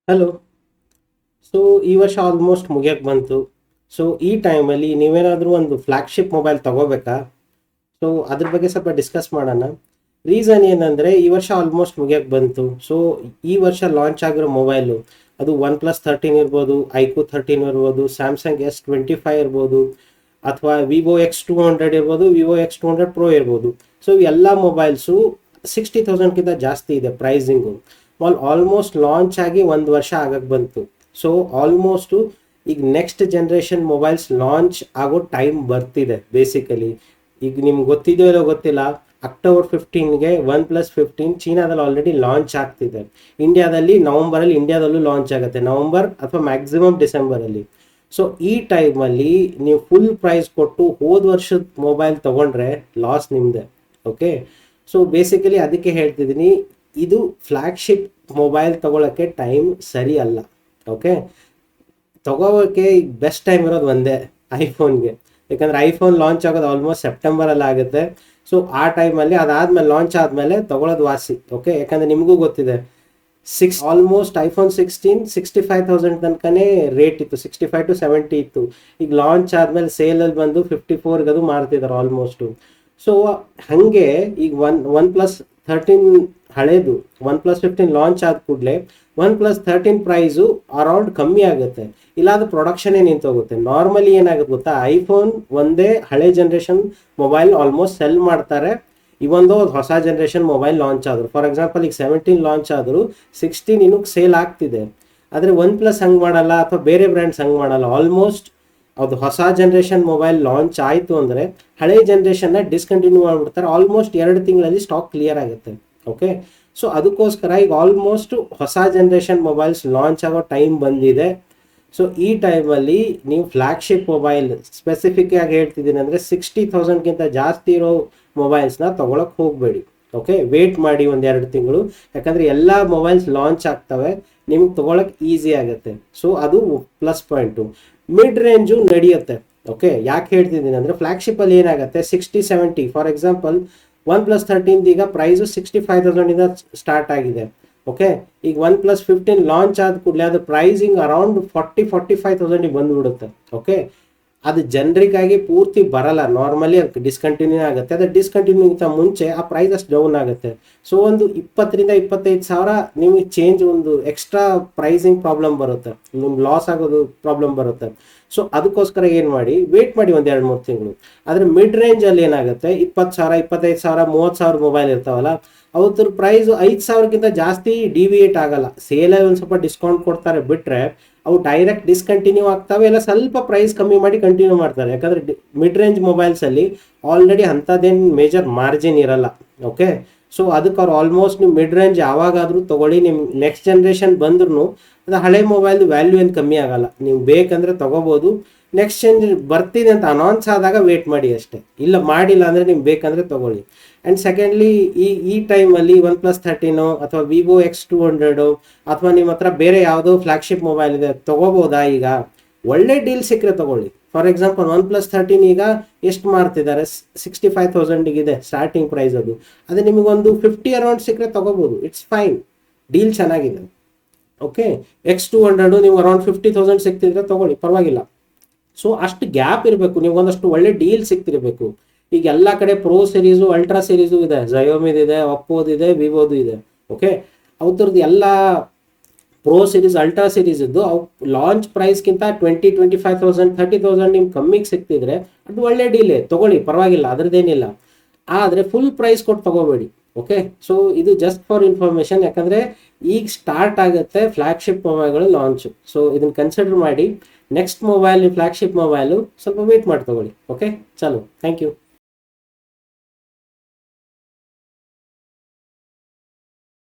Hello. So ಈ ವರ್ಷ almost ಮುಗಿಯಕ್ಕೆ ಬಂತು. ಸೊ ಈ ಟೈಮಲ್ಲಿ ನೀವೇನಾದರೂ ಒಂದು ಫ್ಲ್ಯಾಗ್ಶಿಪ್ ಮೊಬೈಲ್ ತಗೋಬೇಕಾ? ಸೊ ಅದ್ರ ಬಗ್ಗೆ ಸ್ವಲ್ಪ ಡಿಸ್ಕಸ್ ಮಾಡೋಣ. ರೀಸನ್ ಏನಂದರೆ ಈ ವರ್ಷ ಆಲ್ಮೋಸ್ಟ್ ಮುಗಿಯಕ್ಕೆ ಬಂತು. ಸೊ ಈ ವರ್ಷ ಲಾಂಚ್ ಆಗಿರೋ ಮೊಬೈಲು ಅದು OnePlus 13 ಇರ್ಬೋದು, iQOO 13 ಇರ್ಬೋದು, Samsung S25 ಇರ್ಬೋದು, ಅಥವಾ Vivo X200 ಇರ್ಬೋದು, Vivo X200 Pro ಇರ್ಬೋದು. ಸೊ ಎಲ್ಲ ಮೊಬೈಲ್ಸು 60,000ಗಿಂತ ಜಾಸ್ತಿ ಇದೆ ಪ್ರೈಸಿಂಗು. ಆಲ್ಮೋಸ್ಟ್ ಲಾಂಚ್ ಆಗಿ ಒಂದು ವರ್ಷ ಆಗಕ್ಕೆ ಬಂತು. ಸೊ ಆಲ್ಮೋಸ್ಟು ಈಗ ನೆಕ್ಸ್ಟ್ ಜನ್ರೇಷನ್ ಮೊಬೈಲ್ಸ್ ಲಾಂಚ್ ಆಗೋ ಟೈಮ್ ಬರ್ತಿದೆ ಬೇಸಿಕಲಿ. ಈಗ ನಿಮ್ಗೆ ಗೊತ್ತಿದೆಯೋ ಇಲ್ಲೋ ಗೊತ್ತಿಲ್ಲ, October 15ಗೆ OnePlus 15 ಚೀನಾದಲ್ಲಿ ಆಲ್ರೆಡಿ ಲಾಂಚ್ ಆಗ್ತಿದೆ. ನವಂಬರಲ್ಲಿ ಇಂಡಿಯಾದಲ್ಲೂ ಲಾಂಚ್ ಆಗುತ್ತೆ, ನವಂಬರ್ ಅಥವಾ ಮ್ಯಾಕ್ಸಿಮಮ್ ಡಿಸೆಂಬರಲ್ಲಿ. ಸೊ ಈ ಟೈಮಲ್ಲಿ ನೀವು ಫುಲ್ ಪ್ರೈಸ್ ಕೊಟ್ಟು ಹೋದ ವರ್ಷದ ಮೊಬೈಲ್ ತೊಗೊಂಡ್ರೆ ಲಾಸ್ ನಿಮ್ಮದೆ. ಓಕೆ, ಸೊ ಬೇಸಿಕಲಿ ಅದಕ್ಕೆ ಹೇಳ್ತಿದ್ದೀನಿ, ಇದು ಫ್ಲ್ಯಾಗ್ಶಿಪ್ ಮೊಬೈಲ್ ತೊಗೊಳಕ್ಕೆ ಟೈಮ್ ಸರಿ ಅಲ್ಲ. ಓಕೆ, ತಗೋಕ್ಕೆ ಈಗ ಬೆಸ್ಟ್ ಟೈಮ್ ಇರೋದು ಒಂದೇ, ಐಫೋನ್ಗೆ. ಯಾಕಂದರೆ ಐಫೋನ್ ಲಾಂಚ್ ಆಗೋದು ಆಲ್ಮೋಸ್ಟ್ ಸೆಪ್ಟೆಂಬರಲ್ಲಿ ಆಗುತ್ತೆ. ಸೊ ಆ ಟೈಮಲ್ಲಿ ಅದಾದಮೇಲೆ ಲಾಂಚ್ ಆದಮೇಲೆ ತೊಗೊಳೋದು ವಾಸಿ. ಓಕೆ, ಯಾಕಂದರೆ ನಿಮಗೂ ಗೊತ್ತಿದೆ, ಆಲ್ಮೋಸ್ಟ್ iPhone 16 65,000 ತನಕನೇ ರೇಟ್ ಇತ್ತು, 65 to 70 ಇತ್ತು. ಈಗ ಲಾಂಚ್ ಆದಮೇಲೆ ಸೇಲಲ್ಲಿ ಬಂದು 54ಗೆ ಅದು ಮಾರ್ತಿದ್ದಾರೆ ಆಲ್ಮೋಸ್ಟು. ಸೊ ಹಾಗೆ ಈಗ OnePlus 13 ಹಳೇದು OnePlus 15 ಲಾಂಚ್ ಆದ ಕೂಡಲೇ OnePlus 13 ಪ್ರೈಸು ಅರೌಂಡ್ ಕಮ್ಮಿ ಆಗುತ್ತೆ, ಇಲ್ಲಾಂದ್ರೆ ಪ್ರೊಡಕ್ಷನ್ನೇ ನಿಂತೋಗುತ್ತೆ. ನಾರ್ಮಲಿ ಏನಾಗುತ್ತೆ ಗೊತ್ತಾ, ಐಫೋನ್ ಒಂದೇ ಹಳೆ ಜನ್ರೇಷನ್ ಮೊಬೈಲ್ ಆಲ್ಮೋಸ್ಟ್ ಸೆಲ್ ಮಾಡ್ತಾರೆ. ಇವೊಂದು ಹೊಸ ಜನ್ರೇಷನ್ ಮೊಬೈಲ್ ಲಾಂಚ್ ಆದರು, ಫಾರ್ ಎಕ್ಸಾಂಪಲ್ ಈಗ 17 ಲಾಂಚ್ ಆದರೂ 16 ಇನ್ನೂ ಸೇಲ್ ಆಗ್ತಿದೆ. ಆದರೆ OnePlus ಹಂಗೆ ಮಾಡಲ್ಲ, ಅಥವಾ ಬೇರೆ ಬ್ರ್ಯಾಂಡ್ಸ್ ಹಂಗೆ ಮಾಡಲ್ಲ. ಆಲ್ಮೋಸ್ಟ್ ಅದು ಹೊಸ ಜನ್ರೇಷನ್ ಮೊಬೈಲ್ ಲಾಂಚ್ ಆಯಿತು ಅಂದರೆ ಹಳೆ ಜನ್ರೇಷನ್ನ ಡಿಸ್ಕಂಟಿನ್ಯೂ ಮಾಡಿಬಿಡ್ತಾರೆ. ಆಲ್ಮೋಸ್ಟ್ 2 ತಿಂಗಳಲ್ಲಿ ಸ್ಟಾಕ್ ಕ್ಲಿಯರ್ ಆಗುತ್ತೆ. ಓಕೆ, ಸೊ ಅದಕ್ಕೋಸ್ಕರ ಈಗ ಆಲ್ಮೋಸ್ಟ್ ಹೊಸ ಜನ್ರೇಷನ್ ಮೊಬೈಲ್ಸ್ ಲಾಂಚ್ ಆಗೋ ಟೈಮ್ ಬಂದಿದೆ. ಸೊ ಈ ಟೈಮಲ್ಲಿ ನೀವು ಫ್ಲ್ಯಾಗ್ಶಿಪ್ ಮೊಬೈಲ್, ಸ್ಪೆಸಿಫಿಕ್ ಆಗಿ ಹೇಳ್ತಿದ್ದೀನಿ ಅಂದರೆ 60,000ಗಿಂತ ಜಾಸ್ತಿ ಇರೋ ಮೊಬೈಲ್ಸ್ನ ತೊಗೊಳಕ್ಕೆ ಹೋಗಬೇಡಿ. ಓಕೆ, ವೇಟ್ ಮಾಡಿ 1-2 ತಿಂಗಳು, ಯಾಕಂದರೆ ಎಲ್ಲ ಮೊಬೈಲ್ಸ್ ಲಾಂಚ್ ಆಗ್ತವೆ, ನಿಮ್ಗೆ ತೊಗೊಳಕ್ಕೆ ಈಸಿ ಆಗುತ್ತೆ. ಸೊ ಅದು ಪ್ಲಸ್ ಪಾಯಿಂಟು. ಮಿಡ್ ರೇಂಜು ನಡೆಯುತ್ತೆ. ಓಕೆ, ಯಾಕೆ ಹೇಳ್ತಿದ್ದೀನಿ ಅಂದರೆ ಫ್ಲ್ಯಾಗ್ಶಿಪ್ಪಲ್ಲಿ ಏನಾಗುತ್ತೆ, 60-70, ಫಾರ್ ಎಕ್ಸಾಂಪಲ್ OnePlus 13 ಈಗ ಪ್ರೈಸು 65,000ಇಂದ ಸ್ಟಾರ್ಟ್ ಆಗಿದೆ. ಓಕೆ, ಈಗ OnePlus 15 ಲಾಂಚ್ ಆದ ಕೂಡಲೇ ಅದು ಪ್ರೈಸಿಂಗ್ ಅರೌಂಡ್ 40-45,000 ಬಂದುಬಿಡುತ್ತೆ. ಓಕೆ, ಅದು ಜನರಿಕ್ ಆಗಿ ಪೂರ್ತಿ ಬರಲ್ಲ, ನಾರ್ಮಲಿ ಅದಕ್ಕೆ ಡಿಸ್ಕಂಟಿನ್ಯೂ ಆಗುತ್ತೆ. ಅದು ಡಿಸ್ಕಂಟಿನ್ಯೂಗಿಂತ ಮುಂಚೆ ಆ ಪ್ರೈಸ್ ಅಷ್ಟು ಡೌನ್ ಆಗುತ್ತೆ. ಸೊ ಒಂದು 20,000-25,000 ನಿಮಗೆ ಚೇಂಜ್, ಒಂದು ಎಕ್ಸ್ಟ್ರಾ ಪ್ರೈಸಿಂಗ್ ಪ್ರಾಬ್ಲಮ್ ಬರುತ್ತೆ, ನಿಮ್ಗೆ ಲಾಸ್ ಆಗೋದು ಪ್ರಾಬ್ಲಮ್ ಬರುತ್ತೆ. ಸೊ ಅದಕ್ಕೋಸ್ಕರ ಏನು ಮಾಡಿ, ವೇಟ್ ಮಾಡಿ 1-2-3 ತಿಂಗಳು. ಆದರೆ ಮಿಡ್ ರೇಂಜಲ್ಲಿ ಏನಾಗುತ್ತೆ, 20,000, 25,000, 30,000 ಮೊಬೈಲ್ ಇರ್ತಾವಲ್ಲ, ಅವತ್ರ ಪ್ರೈಸು 5,000ಗಿಂತ ಜಾಸ್ತಿ ಡಿವಿಯೇಟ್ ಆಗಲ್ಲ. ಸೇಲಲ್ಲಿ ಒಂದು ಸ್ವಲ್ಪ ಡಿಸ್ಕೌಂಟ್ ಕೊಡ್ತಾರೆ ಬಿಟ್ಟರೆ ಅವು ಡೈರೆಕ್ಟ್ ಡಿಸ್ಕಂಟಿನ್ಯೂ ಆಗ್ತವೆ, ಇಲ್ಲ ಸ್ವಲ್ಪ ಪ್ರೈಸ್ ಕಮ್ಮಿ ಮಾಡಿ ಕಂಟಿನ್ಯೂ ಮಾಡ್ತಾರೆ. ಯಾಕಂದರೆ ಮಿಡ್ ರೇಂಜ್ ಮೊಬೈಲ್ಸಲ್ಲಿ ಆಲ್ರೆಡಿ ಅಂಥದ್ದೇನು ಮೇಜರ್ ಮಾರ್ಜಿನ್ ಇರಲ್ಲ. ಓಕೆ, ಸೊ ಅದಕ್ಕೆ ಅವ್ರು ಆಲ್ಮೋಸ್ಟ್ ನೀವು ಮಿಡ್ ರೇಂಜ್ ಯಾವಾಗಾದರೂ ತೊಗೊಳ್ಳಿ, ನಿಮ್ಮ ನೆಕ್ಸ್ಟ್ ಜನ್ರೇಷನ್ ಬಂದ್ರೂ ಅದು ಹಳೆ ಮೊಬೈಲ್ದು ವ್ಯಾಲ್ಯೂ ಏನು ಕಮ್ಮಿ ಆಗಲ್ಲ. ನೀವು ಬೇಕಂದರೆ ತೊಗೋಬೋದು. ನೆಕ್ಸ್ಟ್ ಚೇಂಜ್ ಬರ್ತಿದೆ ಅಂತ ಅನೌನ್ಸ್ ಆದಾಗ ವೇಟ್ ಮಾಡಿ ಅಷ್ಟೇ, ಇಲ್ಲ ಮಾಡಿಲ್ಲ ಅಂದರೆ ನಿಮ್ಗೆ ಬೇಕಂದರೆ ತೊಗೊಳ್ಳಿ. ಆ್ಯಂಡ್ ಸೆಕೆಂಡ್ಲಿ, ಈ ಟೈಮಲ್ಲಿ OnePlus 13 ಅಥವಾ Vivo X200 ಅಥವಾ ನಿಮ್ಮ ಹತ್ರ ಬೇರೆ ಯಾವುದೋ ಫ್ಲ್ಯಾಗ್ಶಿಪ್ ಮೊಬೈಲ್ ಇದೆ, ತೊಗೋಬೋದಾ? ಈಗ ಒಳ್ಳೆ ಡೀಲ್ ಸಿಕ್ಕರೆ ತೊಗೊಳ್ಳಿ. ಫಾರ್ ಎಕ್ಸಾಂಪಲ್ OnePlus 13 ಈಗ ಎಷ್ಟು ಮಾರ್ತಿದ್ದಾರೆ, 65,000 ಸ್ಟಾರ್ಟಿಂಗ್ ಪ್ರೈಸ್. ಅದು ನಿಮಗೊಂದು 50 ಅರೌಂಡ್ ಸಿಕ್ಕರೆ ತೊಗೋಬೋದು, ಇಟ್ಸ್ ಫೈನ್, ಡೀಲ್ ಚೆನ್ನಾಗಿದೆ. ಓಕೆ, X200 ನೀವು ಅರೌಂಡ್ 50,000 ಸಿಗ್ತಿದ್ರೆ ತೊಗೊಳ್ಳಿ, ಪರವಾಗಿಲ್ಲ. ಸೊ ಅಷ್ಟು ಗ್ಯಾಪ್ ಇರಬೇಕು, ನಿಮ್ಗೊಂದಷ್ಟು ಒಳ್ಳೆ ಡೀಲ್ ಸಿಗ್ತಿರಬೇಕು. ಈಗ ಎಲ್ಲ ಕಡೆ ಪ್ರೋ ಸಿರೀಸು, ಅಲ್ಟ್ರಾ ಸಿರೀಸು ಇದೆ, ಝಯೋಮಿದಿದೆ, ಒಪ್ಪೋದಿದೆ, ವಿವೋದು ಇದೆ. ಓಕೆ, ಅವ್ರದ್ದು ಎಲ್ಲ ಪ್ರೋ ಸಿರೀಸ್, ಅಲ್ಟ್ರಾ ಸಿರೀಸ್ ಇದ್ದು ಅವು ಲಾಂಚ್ ಪ್ರೈಸ್ಗಿಂತ 20,000-25,000 30,000 ನಿಮ್ಗೆ ಕಮ್ಮಿಗೆ ಸಿಗ್ತಿದ್ರೆ ಅದು ಒಳ್ಳೆ ಡೀಲೇ, ತೊಗೊಳ್ಳಿ, ಪರವಾಗಿಲ್ಲ, ಅದ್ರದ್ದೇನಿಲ್ಲ. ಆದರೆ ಫುಲ್ ಪ್ರೈಸ್ ಕೊಟ್ಟು ತೊಗೋಬೇಡಿ. ಓಕೆ, ಸೊ ಇದು ಜಸ್ಟ್ ಫಾರ್ ಇನ್ಫಾರ್ಮೇಷನ್, ಯಾಕಂದರೆ ಈಗ ಸ್ಟಾರ್ಟ್ ಆಗುತ್ತೆ ಫ್ಲ್ಯಾಗ್ಶಿಪ್ ಮೊಬೈಲ್ಗಳು ಲಾಂಚು. ಸೊ ಇದನ್ನು ಕನ್ಸಿಡರ್ ಮಾಡಿ. ನೆಕ್ಸ್ಟ್ ಮೊಬೈಲ್, ಫ್ಲ್ಯಾಗ್ಶಿಪ್ ಮೊಬೈಲು ಸ್ವಲ್ಪ ವೇಟ್ ಮಾಡಿ ತೊಗೊಳ್ಳಿ. ಓಕೆ, ಚಲೋ, ಥ್ಯಾಂಕ್ ಯು.